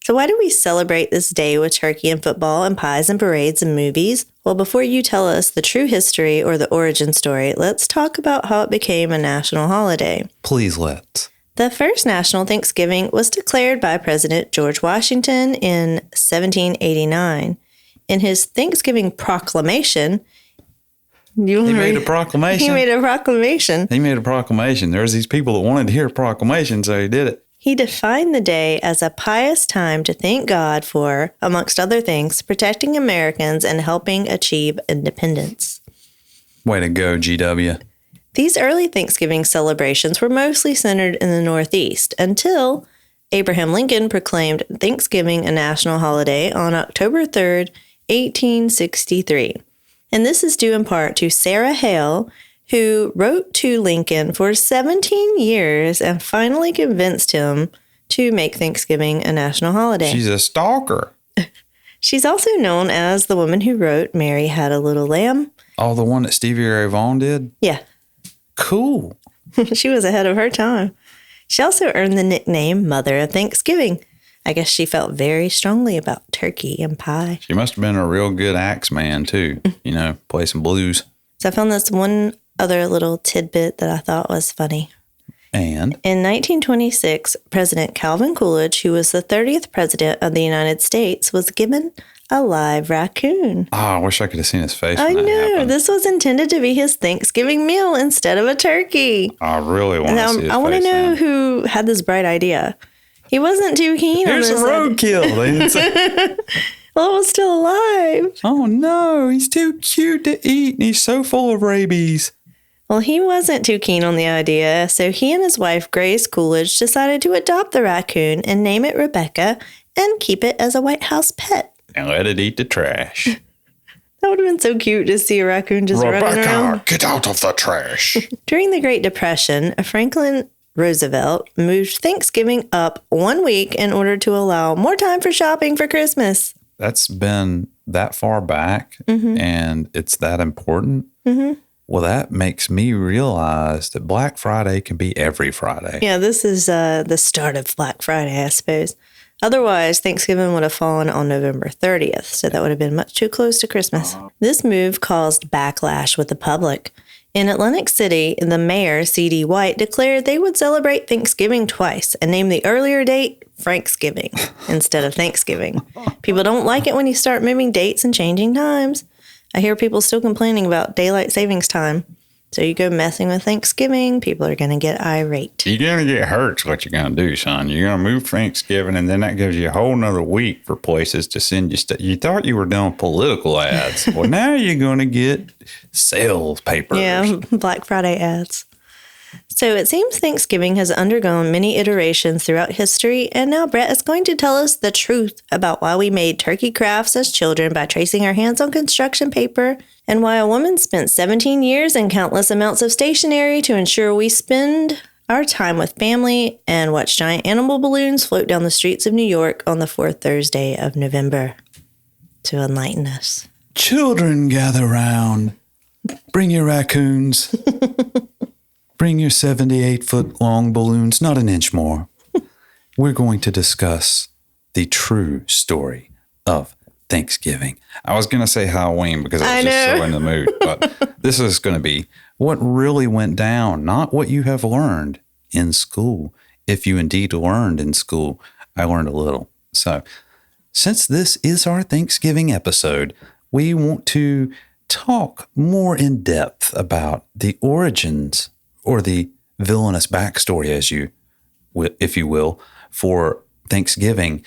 So why do we celebrate this day with turkey and football and pies and parades and movies? Well, before you tell us the true history or the origin story, let's talk about how it became a national holiday. Please let's. The first National Thanksgiving was declared by President George Washington in 1789. In his Thanksgiving proclamation, He made a proclamation. He made a proclamation. There's these people that wanted to hear a proclamation, so he did it. He defined the day as a pious time to thank God for, amongst other things, protecting Americans and helping achieve independence. Way to go, GW. These early Thanksgiving celebrations were mostly centered in the Northeast until Abraham Lincoln proclaimed Thanksgiving a national holiday on October 3rd, 1863. And this is due in part to Sarah Hale, who wrote to Lincoln for 17 years and finally convinced him to make Thanksgiving a national holiday. She's a stalker. She's also known as the woman who wrote Mary Had a Little Lamb. Oh, the one that Stevie Ray Vaughan did? Yeah. Cool. She was ahead of her time. She also earned the nickname Mother of Thanksgiving. I guess she felt very strongly about turkey and pie. She must have been a real good axe man, too. Play some blues. So I found this one other little tidbit that I thought was funny. And? In 1926, President Calvin Coolidge, who was the 30th president of the United States, was given a live raccoon. Oh, I wish I could have seen his face. I when that know. happened. This was intended to be his Thanksgiving meal instead of a turkey. I really want to see his face. I want to know now. who had this bright idea. He wasn't too keen Here's on some this. roadkill. They didn't say, Well, it was still alive. oh, no, he's too cute to eat, and he's so full of rabies. Well, he wasn't too keen on the idea, so he and his wife, Grace Coolidge, decided to adopt the raccoon and name it Rebecca and keep it as a White House pet. And let it eat the trash. That would have been so cute to see a raccoon just running around. Rebecca, get out of the trash. During the Great Depression, Franklin Roosevelt moved Thanksgiving up 1 week in order to allow more time for shopping for Christmas. That's been that far back, and it's that important. Mm-hmm. Well, that makes me realize that Black Friday can be every Friday. Yeah, this is the start of Black Friday, I suppose. Otherwise, Thanksgiving would have fallen on November 30th, so that would have been much too close to Christmas. This move caused backlash with the public. In Atlantic City, the mayor, C.D. White, declared they would celebrate Thanksgiving twice and name the earlier date Franksgiving instead of Thanksgiving. People don't like it when you start moving dates and changing times. I hear people still complaining about daylight savings time. So you go messing with Thanksgiving, people are going to get irate. You're going to get hurt is what you're going to do, son. You're going to move Thanksgiving, and then that gives you a whole nother week for places to send you stuff. You thought you were doing political ads. Well, now you're going to get sales papers. Yeah, Black Friday ads. So it seems Thanksgiving has undergone many iterations throughout history, and now Brett is going to tell us the truth about why we made turkey crafts as children by tracing our hands on construction paper, and why a woman spent 17 years and countless amounts of stationery to ensure we spend our time with family and watch giant animal balloons float down the streets of New York on the fourth Thursday of November to enlighten us. Children, gather round. Bring your raccoons. Bring your 78-foot-long balloons, not an inch more. We're going to discuss the true story of Thanksgiving. I was going to say Halloween because I was just so in the mood, but this is going to be what really went down, not what you have learned in school. If you indeed learned in school, I learned a little. So, since this is our Thanksgiving episode, we want to talk more in depth about the origins or the villainous backstory, if you will, for Thanksgiving.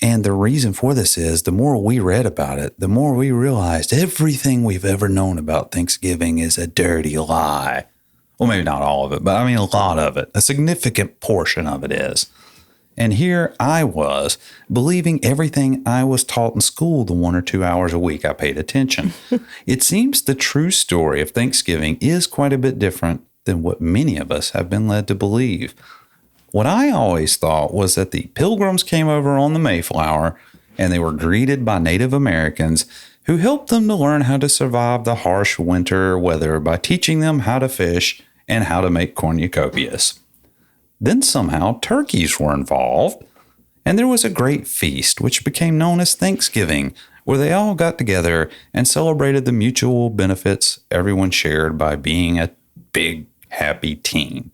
And the reason for this is the more we read about it, the more we realized everything we've ever known about Thanksgiving is a dirty lie. Well, maybe not all of it, but I mean a lot of it. A significant portion of it is. And here I was, believing everything I was taught in school the 1 or 2 hours a week I paid attention. It seems the true story of Thanksgiving is quite a bit different than what many of us have been led to believe. What I always thought was that the Pilgrims came over on the Mayflower and they were greeted by Native Americans who helped them to learn how to survive the harsh winter weather by teaching them how to fish and how to make cornucopias. Then somehow turkeys were involved And there was a great feast, which became known as Thanksgiving, where they all got together and celebrated the mutual benefits everyone shared by being a big, happy team.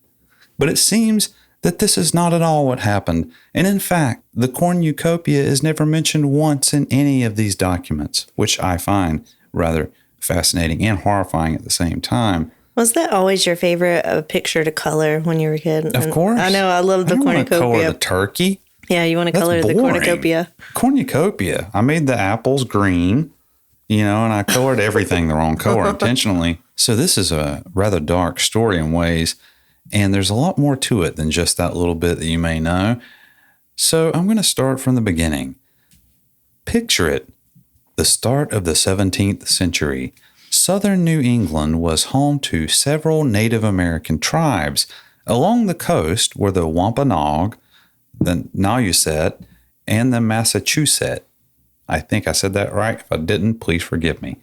But it seems that this is not at all what happened, and in fact, the cornucopia is never mentioned once in any of these documents, which I find rather fascinating and horrifying at the same time. Was that always your favorite picture to color when you were a kid? Of course. I know, I love the I don't want to color cornucopia. the turkey. Yeah, you want to That's color the boring. cornucopia. Cornucopia. I made the apples green, and I colored everything the wrong color intentionally. So this is a rather dark story in ways, and there's a lot more to it than just that little bit that you may know. So I'm going to start from the beginning. Picture it. The start of the 17th century. Southern New England was home to several Native American tribes. Along the coast were the Wampanoag, the Nausset, and the Massachusetts. I think I said that right. If I didn't, please forgive me.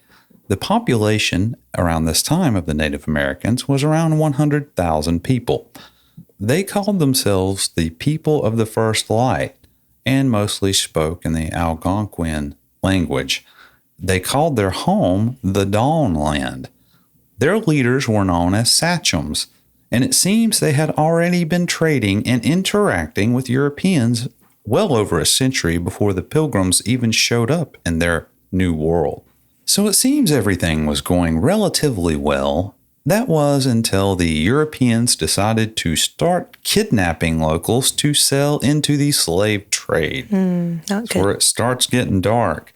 The population around this time of the Native Americans was around 100,000 people. They called themselves the people of the first light and mostly spoke in the Algonquin language. They called their home the Dawn Land. Their leaders were known as sachems, and it seems they had already been trading and interacting with Europeans well over a century before the Pilgrims even showed up in their new world. So it seems everything was going relatively well. That was until the Europeans decided to start kidnapping locals to sell into the slave trade. That's where it starts getting dark.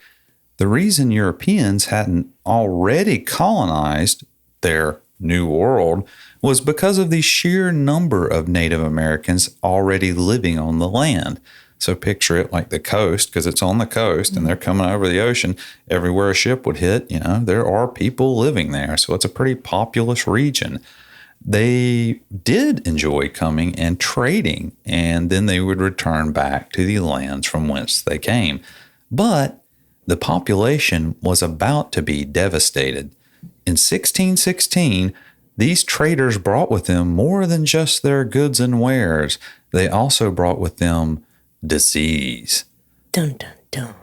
The reason Europeans hadn't already colonized their new world was because of the sheer number of Native Americans already living on the land. So picture it like the coast, because it's on the coast and they're coming over the ocean. Everywhere a ship would hit, there are people living there. So it's a pretty populous region. They did enjoy coming and trading, and then they would return back to the lands from whence they came. But the population was about to be devastated. In 1616, these traders brought with them more than just their goods and wares. They also brought with them disease. Dun, dun, dun.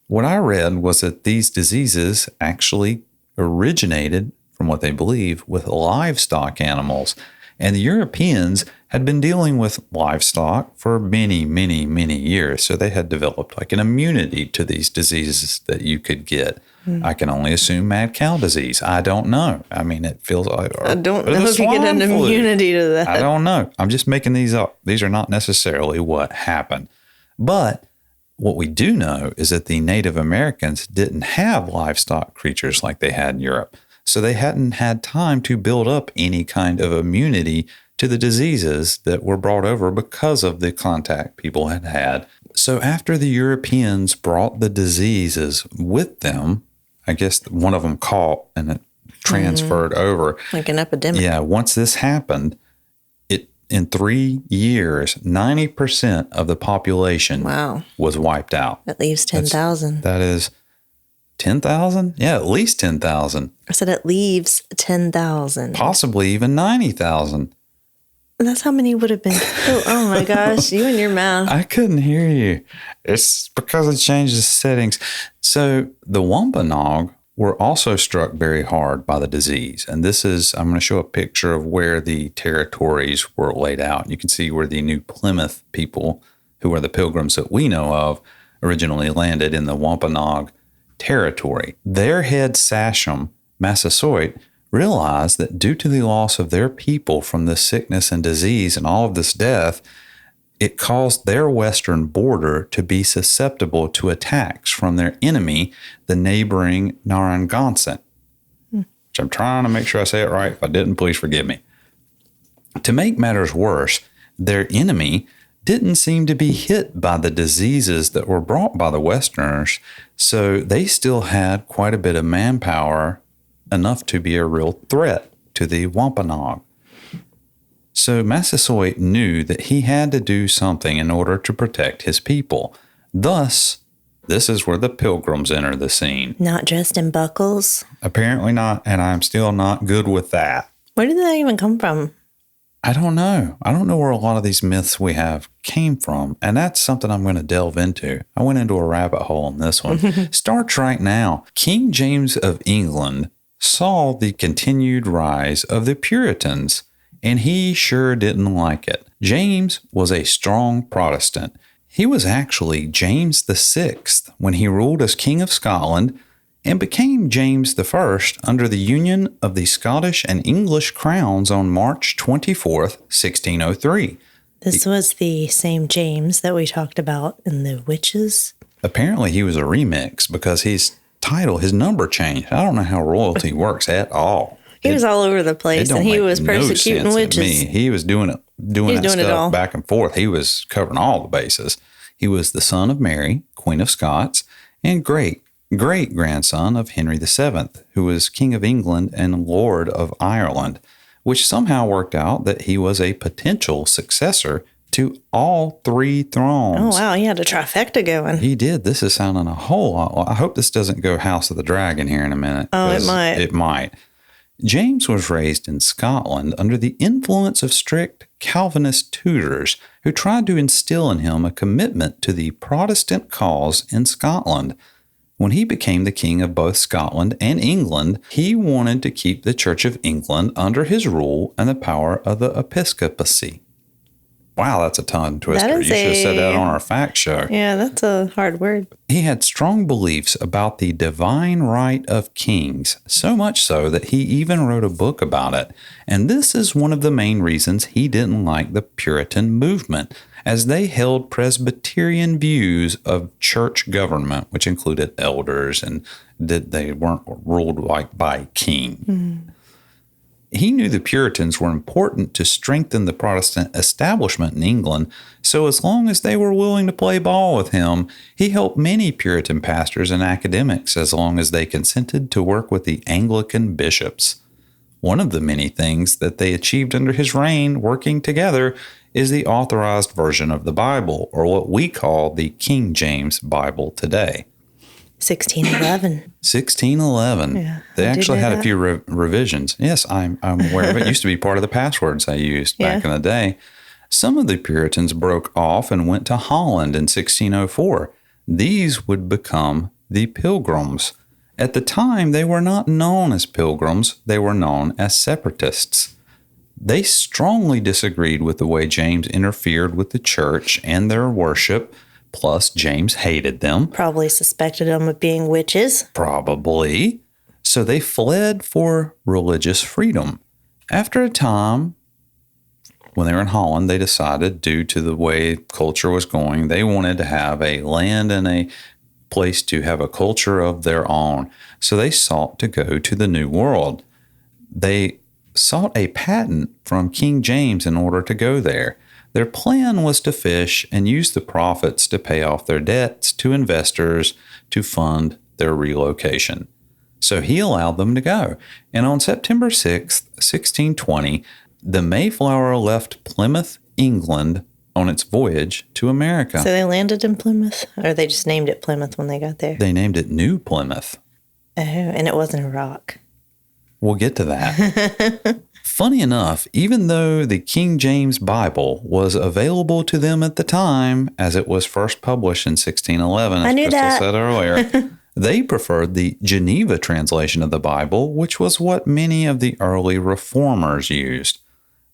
What I read was that these diseases actually originated, from what they believe, with livestock animals. And the Europeans had been dealing with livestock for many, many, many years. So they had developed like an immunity to these diseases that you could get. I can only assume mad cow disease. I don't know. I mean, it feels like... I don't know if you get an immunity to that. I don't know. I'm just making these up. These are not necessarily what happened. But what we do know is that the Native Americans didn't have livestock creatures like they had in Europe. So they hadn't had time to build up any kind of immunity to the diseases that were brought over because of the contact people had had. So after the Europeans brought the diseases with them, I guess one of them caught and it transferred over. Like an epidemic. Yeah, once this happened, in 3 years, 90% of the population was wiped out. That leaves 10,000. That is 10,000? Yeah, at least 10,000. I said it leaves 10,000. Possibly even 90,000. That's how many would have been killed. Oh my gosh, you and your mouth. I couldn't hear you. It's because it changed the settings. So the Wampanoag were also struck very hard by the disease. And this is, I'm going to show a picture of where the territories were laid out. You can see where the New Plymouth people, who are the Pilgrims that we know of, originally landed in the Wampanoag territory. Their head sachem, Massasoit, realized that due to the loss of their people from this sickness and disease and all of this death, it caused their western border to be susceptible to attacks from their enemy, the neighboring Narragansett. Which I'm trying to make sure I say it right. If I didn't, please forgive me. To make matters worse, their enemy didn't seem to be hit by the diseases that were brought by the Westerners, so they still had quite a bit of manpower, enough to be a real threat to the Wampanoag. So Massasoit knew that he had to do something in order to protect his people. Thus, this is where the Pilgrims enter the scene. Not dressed in buckles? Apparently not, and I'm still not good with that. Where did that even come from? I don't know. I don't know where a lot of these myths we have came from. And that's something I'm going to delve into. I went into a rabbit hole on this one. Starts right now. King James of England saw the continued rise of the Puritans, and he sure didn't like it. James was a strong Protestant. He was actually James VI when he ruled as King of Scotland, and became James I under the union of the Scottish and English crowns on March 24th, 1603. This was the same James that we talked about in The Witches. Apparently he was a remix because his title, his number changed. I don't know how royalty works at all. He was all over the place, and he was persecuting witches. He was doing that stuff back and forth. He was covering all the bases. He was the son of Mary, Queen of Scots, and great-grandson of Henry VII, who was King of England and Lord of Ireland, which somehow worked out that he was a potential successor to all three thrones. Oh, wow. He had a trifecta going. He did. This is sounding a whole lot. I hope this doesn't go House of the Dragon here in a minute. Oh, it might. It might. James was raised in Scotland under the influence of strict Calvinist tutors who tried to instill in him a commitment to the Protestant cause in Scotland. When he became the king of both Scotland and England, he wanted to keep the Church of England under his rule and the power of the episcopacy. Wow, that's a tongue twister. You should have said that on our fact show. Yeah, that's a hard word. He had strong beliefs about the divine right of kings, so much so that he even wrote a book about it. And this is one of the main reasons he didn't like the Puritan movement, as they held Presbyterian views of church government, which included elders, and that they weren't ruled like by a king. Mm. He knew the Puritans were important to strengthen the Protestant establishment in England, so as long as they were willing to play ball with him, he helped many Puritan pastors and academics as long as they consented to work with the Anglican bishops. One of the many things that they achieved under his reign working together is the authorized version of the Bible, or what we call the King James Bible today. 1611. 1611. Yeah, they actually had a few revisions. Yes, I'm aware of it. It used to be part of the passwords I used back in the day. Some of the Puritans broke off and went to Holland in 1604. These would become the Pilgrims. At the time, they were not known as Pilgrims. They were known as Separatists. They strongly disagreed with the way James interfered with the church and their worship. Plus, James hated them. Probably suspected them of being witches. Probably. So they fled for religious freedom. After a time, when they were in Holland, they decided, due to the way culture was going, they wanted to have a land and a place to have a culture of their own. So they sought to go to the New World. They sought a patent from King James in order to go there. Their plan was to fish and use the profits to pay off their debts to investors to fund their relocation. So he allowed them to go. And on September 6th, 1620, the Mayflower left Plymouth, England, on its voyage to America. So they landed in Plymouth? Or they just named it Plymouth when they got there? They named it New Plymouth. Oh, and it wasn't a rock. We'll get to that. Funny enough, even though the King James Bible was available to them at the time, as it was first published in 1611, as Crystal said earlier, they preferred the Geneva translation of the Bible, which was what many of the early reformers used.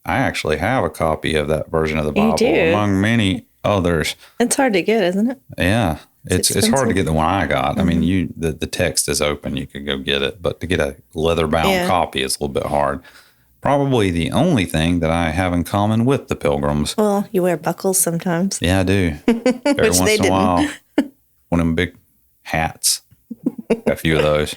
I actually have a copy of that version of the Bible, among many others. It's hard to get, isn't it? Yeah. It's hard to get the one I got. Mm-hmm. I mean, the text is open. You could go get it. But to get a leather-bound copy is a little bit hard. Probably the only thing that I have in common with the Pilgrims. Well, you wear buckles sometimes. Yeah, I do. Every once in a while. One of them big hats. Got a few of those.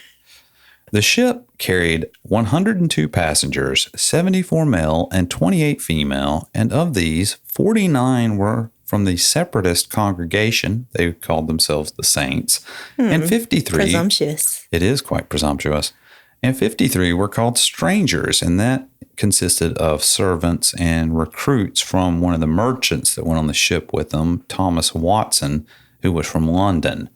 The ship carried 102 passengers, 74 male and 28 female, and of these, 49 were from the separatist congregation. They called themselves the Saints. And 53... Presumptuous. It is quite presumptuous. And 53 were called Strangers, and that consisted of servants and recruits from one of the merchants that went on the ship with them, Thomas Watson, who was from London.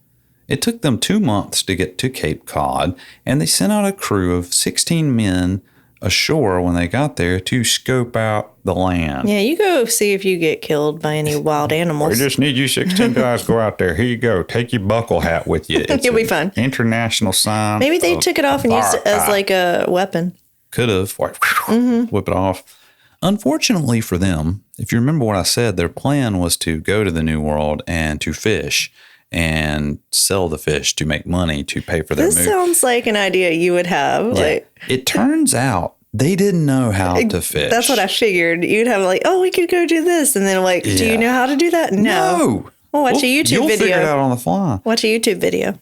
It took them 2 months to get to Cape Cod, and they sent out a crew of 16 men ashore when they got there to scope out the land. Yeah, you go see if you get killed by any wild animals. We just need you 16 guys. Go out there. Here you go. Take your buckle hat with you. It's You'll be fine. International sign. Maybe they took it off and used it as like a weapon. Could have. Whip it off. Unfortunately for them, if you remember what I said, their plan was to go to the New World and to fish and sell the fish to make money to pay for their move. This sounds like an idea you would have. Yeah. Like, it turns out they didn't know how to fish. That's what I figured. You'd have like, oh, we could go do this. And then like, do you know how to do that? No. Well, watch a YouTube You'll video. Figure it out on the fly. Watch a YouTube video.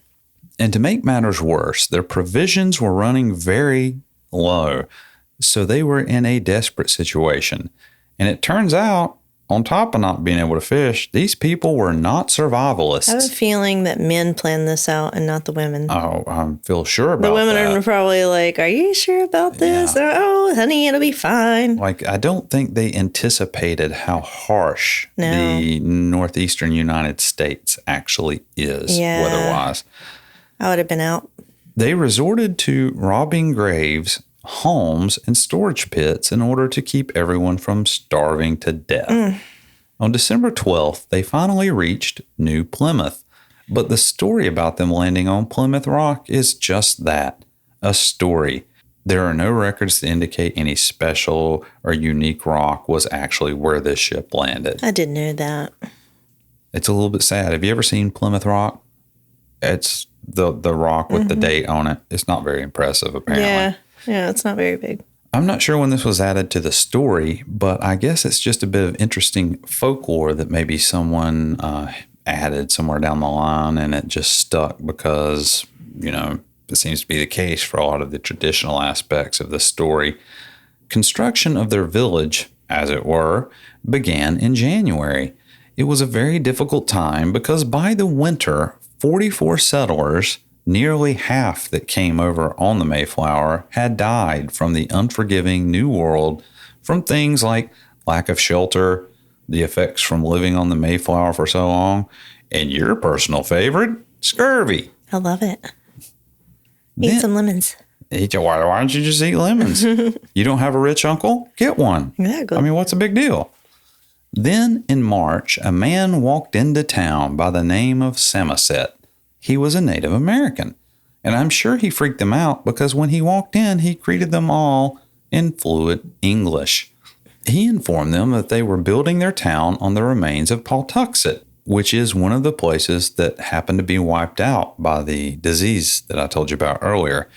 And to make matters worse, their provisions were running very low. So they were in a desperate situation. And it turns out, on top of not being able to fish, these people were not survivalists. I have a feeling that men planned this out and not the women. Oh, I feel sure about that. The women that. are probably like, are you sure about this? Yeah. Oh, honey, it'll be fine. Like, I don't think they anticipated how harsh the northeastern United States actually is weather-wise. I would have been out. They resorted to robbing graves, homes, and storage pits in order to keep everyone from starving to death. On December 12th, they finally reached New Plymouth. But the story about them landing on Plymouth Rock is just that, a story. There are no records to indicate any special or unique rock was actually where this ship landed. I didn't know that. It's a little bit sad. Have you ever seen Plymouth Rock? It's the rock with the date on it. It's not very impressive, apparently. Yeah, it's not very big. I'm not sure when this was added to the story, but I guess it's just a bit of interesting folklore that maybe someone added somewhere down the line and it just stuck because, it seems to be the case for a lot of the traditional aspects of the story. Construction of their village, as it were, began in January. It was a very difficult time because by the winter, 44 settlers, nearly half that came over on the Mayflower, had died from the unforgiving New World from things like lack of shelter, the effects from living on the Mayflower for so long, and your personal favorite, scurvy. I love it. Eat some lemons. Why don't you just eat lemons? You don't have a rich uncle? Get one. Exactly. I mean, what's a big deal? Then in March, a man walked into town by the name of Samoset. He was a Native American, and I'm sure he freaked them out because when he walked in, he greeted them all in fluent English. He informed them that they were building their town on the remains of Pawtuxet, which is one of the places that happened to be wiped out by the disease that I told you about earlier.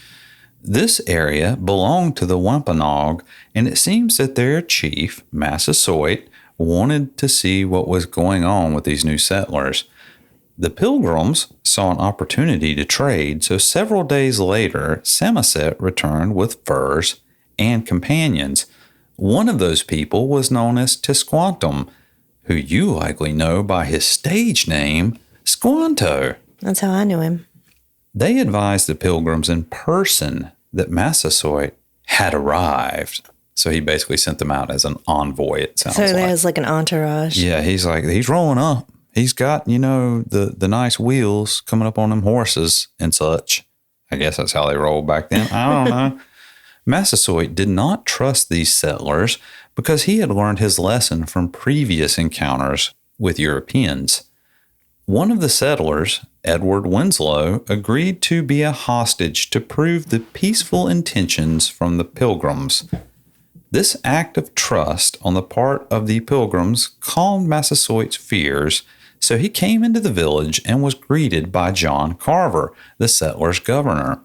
This area belonged to the Wampanoag, and it seems that their chief, Massasoit, wanted to see what was going on with these new settlers. The Pilgrims saw an opportunity to trade, so several days later, Samoset returned with furs and companions. One of those people was known as Tisquantum, who you likely know by his stage name, Squanto. That's how I knew him. They advised the Pilgrims in person that Massasoit had arrived. So he basically sent them out as an envoy, it sounds like. So there's like an entourage. Yeah, he's rolling up. He's got, the nice wheels coming up on them horses and such. I guess that's how they rolled back then. I don't know. Massasoit did not trust these settlers because he had learned his lesson from previous encounters with Europeans. One of the settlers, Edward Winslow, agreed to be a hostage to prove the peaceful intentions from the Pilgrims. This act of trust on the part of the Pilgrims calmed Massasoit's fears, so he came into the village and was greeted by John Carver, the settlers' governor.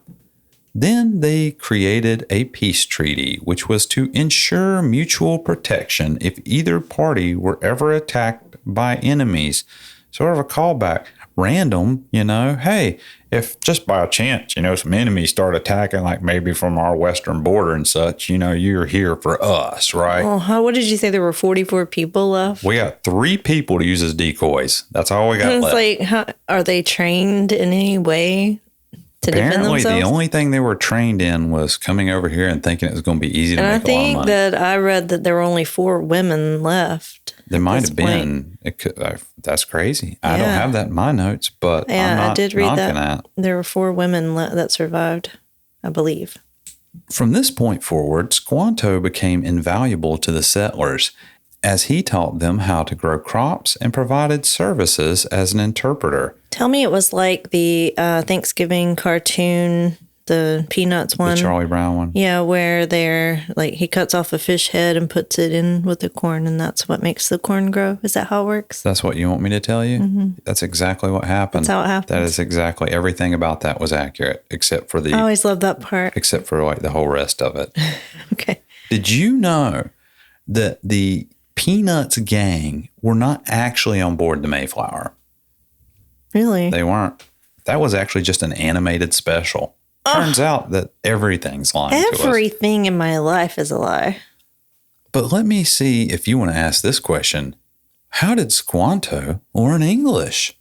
Then they created a peace treaty, which was to ensure mutual protection if either party were ever attacked by enemies. Sort of a callback. Random, hey, if just by a chance, some enemies start attacking, like maybe from our western border and such, you're here for us, right? Oh, what did you say? There were 44 people left? We got 3 people to use as decoys. That's all we got left. It's like, are they trained in any way to defend themselves? Apparently, the only thing they were trained in was coming over here and thinking it was going to be easy to make a lot of money. And I think that I read that there were only 4 women left. There might have been. That's crazy. I don't have that in my notes, but I'm not I did read knocking that. There were 4 women that survived, I believe. From this point forward, Squanto became invaluable to the settlers as he taught them how to grow crops and provided services as an interpreter. Tell me it was like the Thanksgiving cartoon, the Peanuts one. The Charlie Brown one? Yeah, where they're like he cuts off a fish head and puts it in with the corn, and that's what makes the corn grow. Is that how it works? That's what you want me to tell you? Mm-hmm. That's exactly what happened. That's how it happens. That is exactly everything about that was accurate, except for I always love that part. Except for like the whole rest of it. Okay. Did you know that the Peanuts gang were not actually on board the Mayflower? Really? They weren't. That was actually just an animated special. Turns out that everything's lying to us. Everything in my life is a lie. But let me see if you want to ask this question. How did Squanto learn English?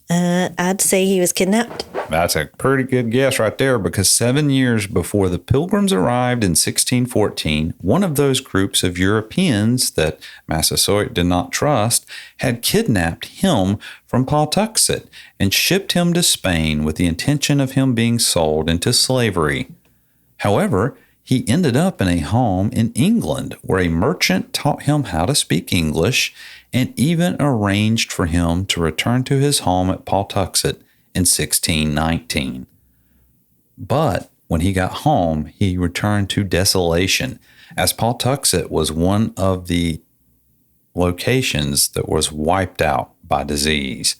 I'd say he was kidnapped. That's a pretty good guess right there, because 7 years before the Pilgrims arrived in 1614, one of those groups of Europeans that Massasoit did not trust had kidnapped him from Pawtuxet and shipped him to Spain with the intention of him being sold into slavery. However, he ended up in a home in England where a merchant taught him how to speak English and even arranged for him to return to his home at Pawtuxet in 1619. But when he got home, he returned to desolation, as Pawtuxet was one of the locations that was wiped out by disease.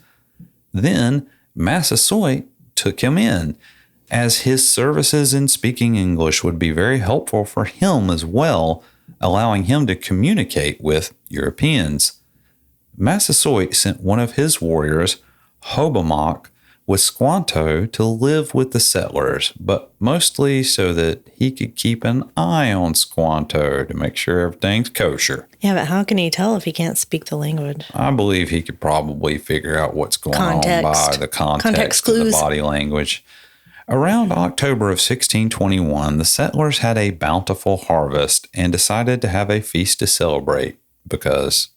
Then Massasoit took him in, as his services in speaking English would be very helpful for him as well, allowing him to communicate with Europeans. Massasoit sent one of his warriors, Hobomok, with Squanto to live with the settlers, but mostly so that he could keep an eye on Squanto to make sure everything's kosher. Yeah, but how can he tell if he can't speak the language? I believe he could probably figure out what's going on by the context of the body language. Around October of 1621, the settlers had a bountiful harvest and decided to have a feast to celebrate because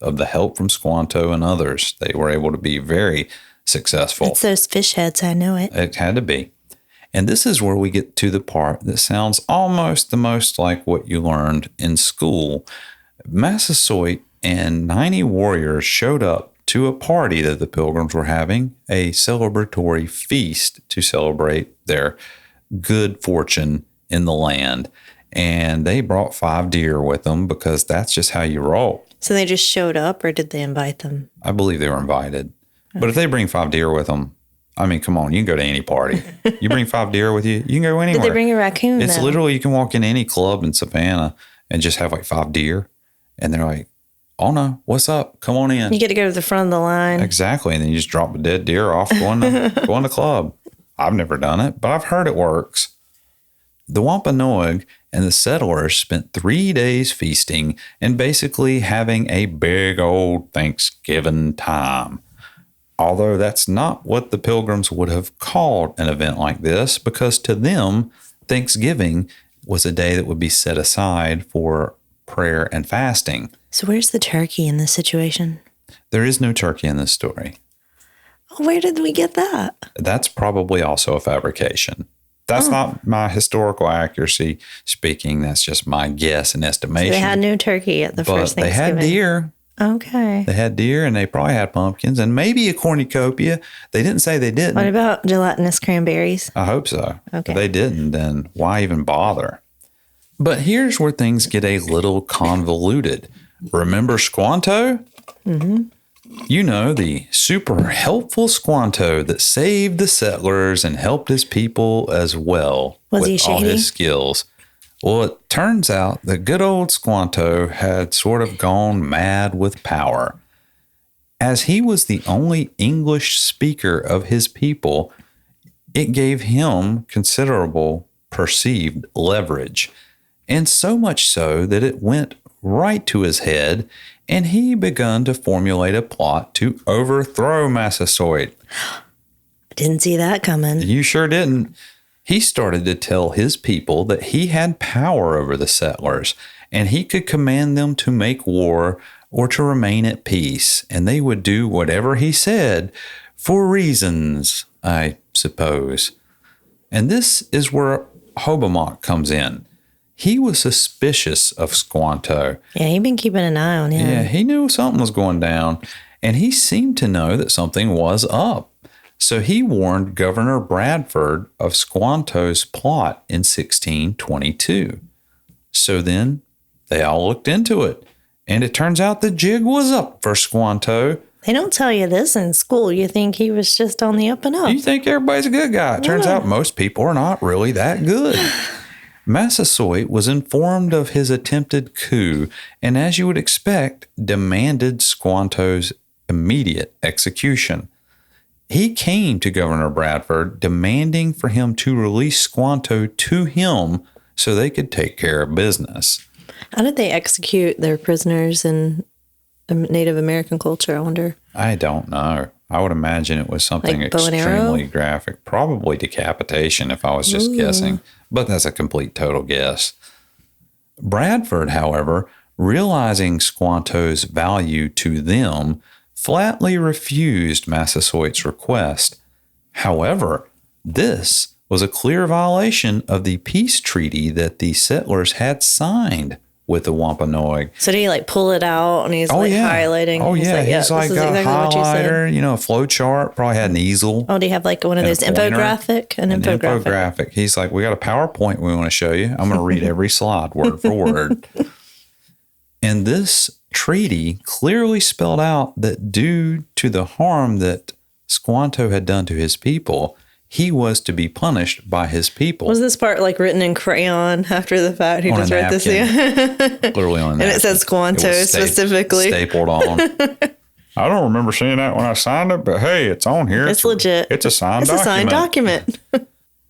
of the help from Squanto and others. They were able to be very successful. It's those fish heads, I know it. It had to be. And this is where we get to the part that sounds almost the most like what you learned in school. Massasoit and 90 warriors showed up to a party that the Pilgrims were having, a celebratory feast to celebrate their good fortune in the land. And they brought 5 deer with them because that's just how you roll. So they just showed up, or did they invite them? I believe they were invited. Okay. But if they bring 5 deer with them, I mean, come on, you can go to any party. You bring 5 deer with you, you can go anywhere. Did they bring a raccoon? It's literally, you can walk in any club in Savannah and just have like 5 deer. And they're like, oh no, what's up? Come on in. You get to go to the front of the line. Exactly. And then you just drop a dead deer off going to club. I've never done it, but I've heard it works. The Wampanoag and the settlers spent 3 days feasting and basically having a big old Thanksgiving time. Although that's not what the Pilgrims would have called an event like this, because to them, Thanksgiving was a day that would be set aside for prayer and fasting. So where's the turkey in this situation? There is no turkey in this story. Where did we get that? That's probably also a fabrication. That's not my historical accuracy speaking. That's just my guess and estimation. So they had no turkey at the first Thanksgiving. They had deer. Okay. They had deer, and they probably had pumpkins and maybe a cornucopia. They didn't say they didn't. What about gelatinous cranberries? I hope so. Okay. If they didn't, then why even bother? But here's where things get a little convoluted. Remember Squanto? Mm-hmm. You know, the super helpful Squanto that saved the settlers and helped his people as well. Was he with all shady? his skills. Well, it turns out that good old Squanto had sort of gone mad with power. As he was the only English speaker of his people, it gave him considerable perceived leverage. And so much so that it went right to his head, and he begun to formulate a plot to overthrow Massasoit. Didn't see that coming. You sure didn't. He started to tell his people that he had power over the settlers, and he could command them to make war or to remain at peace, and they would do whatever he said for reasons, I suppose. And this is where Hobomok comes in. He was suspicious of Squanto. Yeah, he'd been keeping an eye on him. Yeah, he knew something was going down, and he seemed to know that something was up. So he warned Governor Bradford of Squanto's plot in 1622. So then they all looked into it, and it turns out the jig was up for Squanto. They don't tell you this in school. You think he was just on the up and up. You think everybody's a good guy. It turns out most people are not really that good. Massasoit was informed of his attempted coup and, as you would expect, demanded Squanto's immediate execution. He came to Governor Bradford demanding for him to release Squanto to him so they could take care of business. How did they execute their prisoners in Native American culture, I wonder? I don't know. I would imagine it was something like bow and extremely arrow? graphic. Probably decapitation if I was just guessing. But that's a complete total guess. Bradford, however, realizing Squanto's value to them, flatly refused Massasoit's request. However, this was a clear violation of the peace treaty that the settlers had signed with the Wampanoag. So did he like pull it out and he's highlighting? Oh, yeah. He's like this is got exactly a what you said. highlighter, a flow chart, probably had an easel. Oh, do you have like one of those infographic? An infographic. He's like, we got a PowerPoint we want to show you. I'm going to read every slide word for word. And this treaty clearly spelled out that due to the harm that Squanto had done to his people, he was to be punished by his people. Was this part like written in crayon after the fact? He just wrote this in? Literally on a napkin. And it says Squanto specifically. Stapled on. I don't remember seeing that when I signed it, but hey, it's on here. It's legit. It's a signed document. It's a signed document.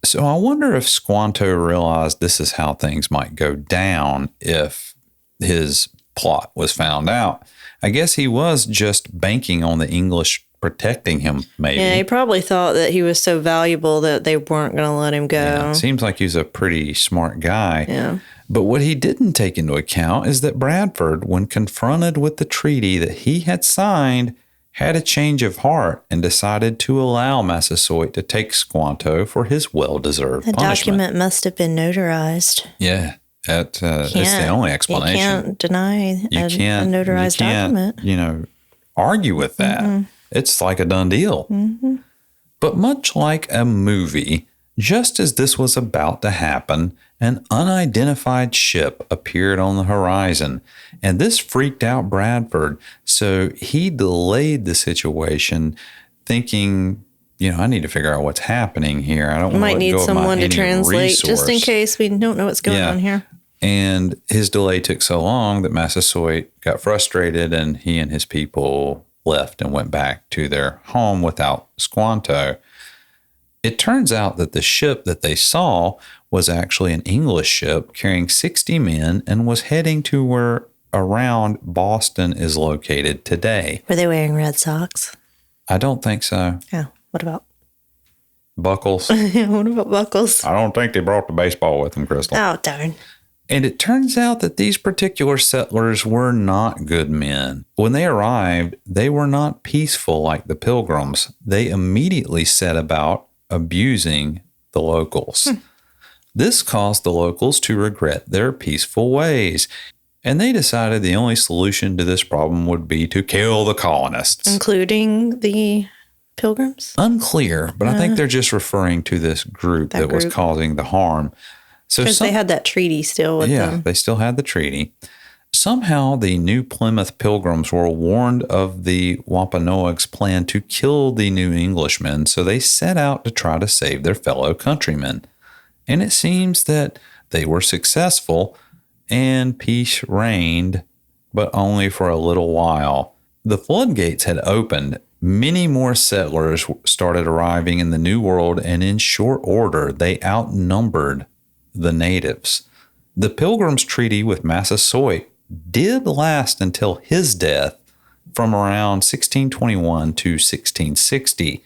So I wonder if Squanto realized this is how things might go down if his plot was found out. I guess he was just banking on the English protecting him, maybe. Yeah, he probably thought that he was so valuable that they weren't going to let him go. Yeah, it seems like he's a pretty smart guy. Yeah. But what he didn't take into account is that Bradford, when confronted with the treaty that he had signed, had a change of heart and decided to allow Massasoit to take Squanto for his well-deserved punishment. The document must have been notarized. Yeah, that's the only explanation. You can't deny a notarized document. Argue with that. Mm-hmm. It's like a done deal. Mm-hmm. But much like a movie, just as this was about to happen, an unidentified ship appeared on the horizon, and this freaked out Bradford. So he delayed the situation, thinking, I need to figure out what's happening here. I don't might need someone to translate just in case we don't know what's going on here. And his delay took so long that Massasoit got frustrated, and he and his people left and went back to their home without Squanto. It turns out that the ship that they saw was actually an English ship carrying 60 men and was heading to where around Boston is located today. Were they wearing red socks? I don't think so. Yeah. What about buckles? What about buckles? I don't think they brought the baseball with them, Crystal. Oh, darn. And it turns out that these particular settlers were not good men. When they arrived, they were not peaceful like the Pilgrims. They immediately set about abusing the locals. This caused the locals to regret their peaceful ways, and they decided the only solution to this problem would be to kill the colonists. Including the Pilgrims? Unclear, but I think they're just referring to this group that was causing the harm. Because they had that treaty still with them. Yeah, they still had the treaty. Somehow the New Plymouth Pilgrims were warned of the Wampanoags' plan to kill the New Englishmen, so they set out to try to save their fellow countrymen. And it seems that they were successful, and peace reigned, but only for a little while. The floodgates had opened. Many more settlers started arriving in the New World, and in short order, they outnumbered the natives. The Pilgrims' Treaty with Massasoit did last until his death from around 1621 to 1660,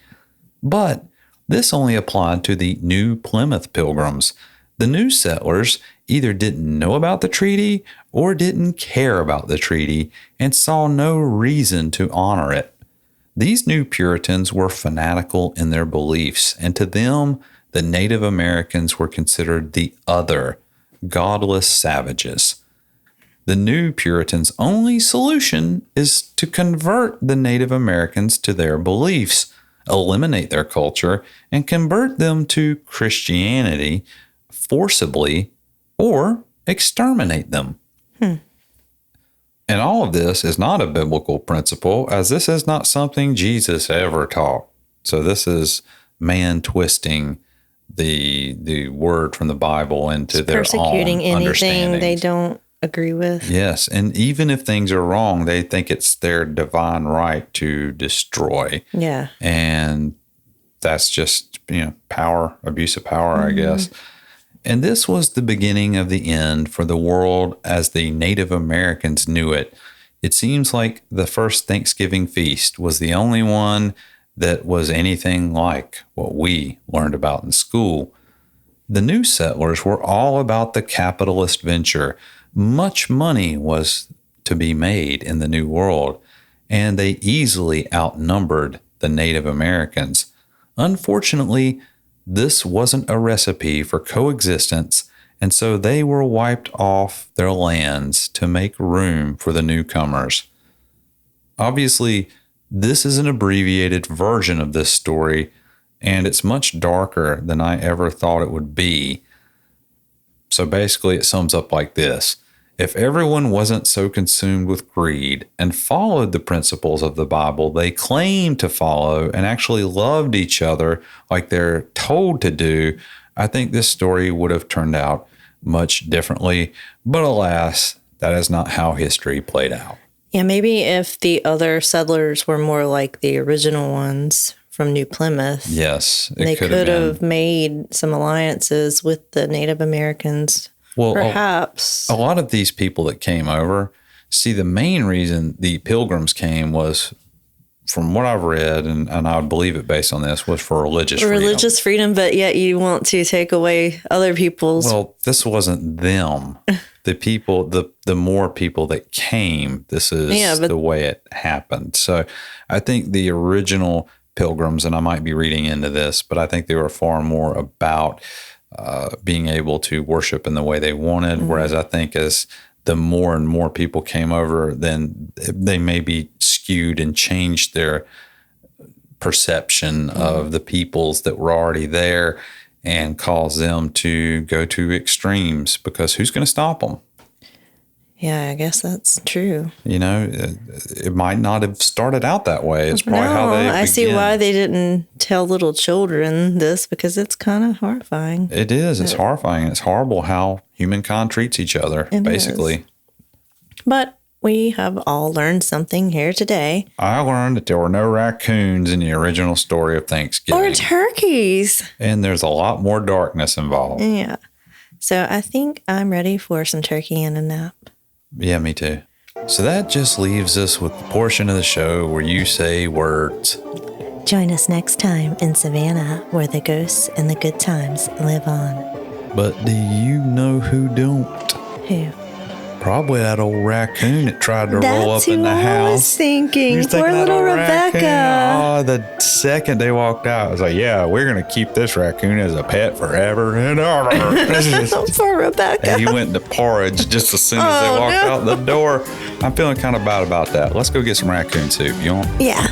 but this only applied to the New Plymouth Pilgrims. The new settlers either didn't know about the treaty or didn't care about the treaty and saw no reason to honor it. These new Puritans were fanatical in their beliefs, and to them, the Native Americans were considered the other, godless savages. The new Puritans' only solution is to convert the Native Americans to their beliefs, eliminate their culture, and convert them to Christianity forcibly or exterminate them. And all of this is not a biblical principle, as this is not something Jesus ever taught. So this is man twisting the word from the Bible into their persecuting own anything they don't agree with. Yes, and even if things are wrong, they think it's their divine right to destroy. Yeah. And that's just, power, abuse of power, I guess. And this was the beginning of the end for the world as the Native Americans knew it. It seems like the first Thanksgiving feast was the only one that was anything like what we learned about in school. The new settlers were all about the capitalist venture. Much money was to be made in the New World, and they easily outnumbered the Native Americans. Unfortunately, this wasn't a recipe for coexistence, and so they were wiped off their lands to make room for the newcomers. Obviously, this is an abbreviated version of this story, and it's much darker than I ever thought it would be. So basically, it sums up like this. If everyone wasn't so consumed with greed and followed the principles of the Bible they claimed to follow and actually loved each other like they're told to do, I think this story would have turned out much differently. But alas, that is not how history played out. Yeah, maybe if the other settlers were more like the original ones from New Plymouth. Yes, they could have made some alliances with the Native Americans. Well, perhaps. A lot of these people that came over, see, the main reason the Pilgrims came was, from what I've read, and I would believe it based on this, was for religious freedom. Religious freedom, but yet you want to take away other people's. Well, this wasn't them. The people, the more people that came, this is the way it happened. So I think the original Pilgrims, and I might be reading into this, but I think they were far more about being able to worship in the way they wanted. Whereas I think as the more and more people came over, then they maybe skewed and changed their perception of the peoples that were already there and caused them to go to extremes, because who's going to stop them? Yeah, I guess that's true. It might not have started out that way. It's probably how they began. I see why they didn't tell little children this, because it's kind of horrifying. It is. It's horrifying. It's horrible how humankind treats each other, basically. But we have all learned something here today. I learned that there were no raccoons in the original story of Thanksgiving. Or turkeys. And there's a lot more darkness involved. Yeah. So I think I'm ready for some turkey and a nap. Yeah, me too. So that just leaves us with the portion of the show where you say words. Join us next time in Savannah, where the ghosts and the good times live on. But do you know who don't? Who? Probably that old raccoon that tried to roll up in the house. That's who I was thinking. Poor little Rebecca. Oh, the second they walked out, I was like, yeah, we're going to keep this raccoon as a pet forever and ever. Poor Rebecca. And he went into porridge just as soon as they walked out the door. I'm feeling kind of bad about that. Let's go get some raccoon soup. You want? Yeah.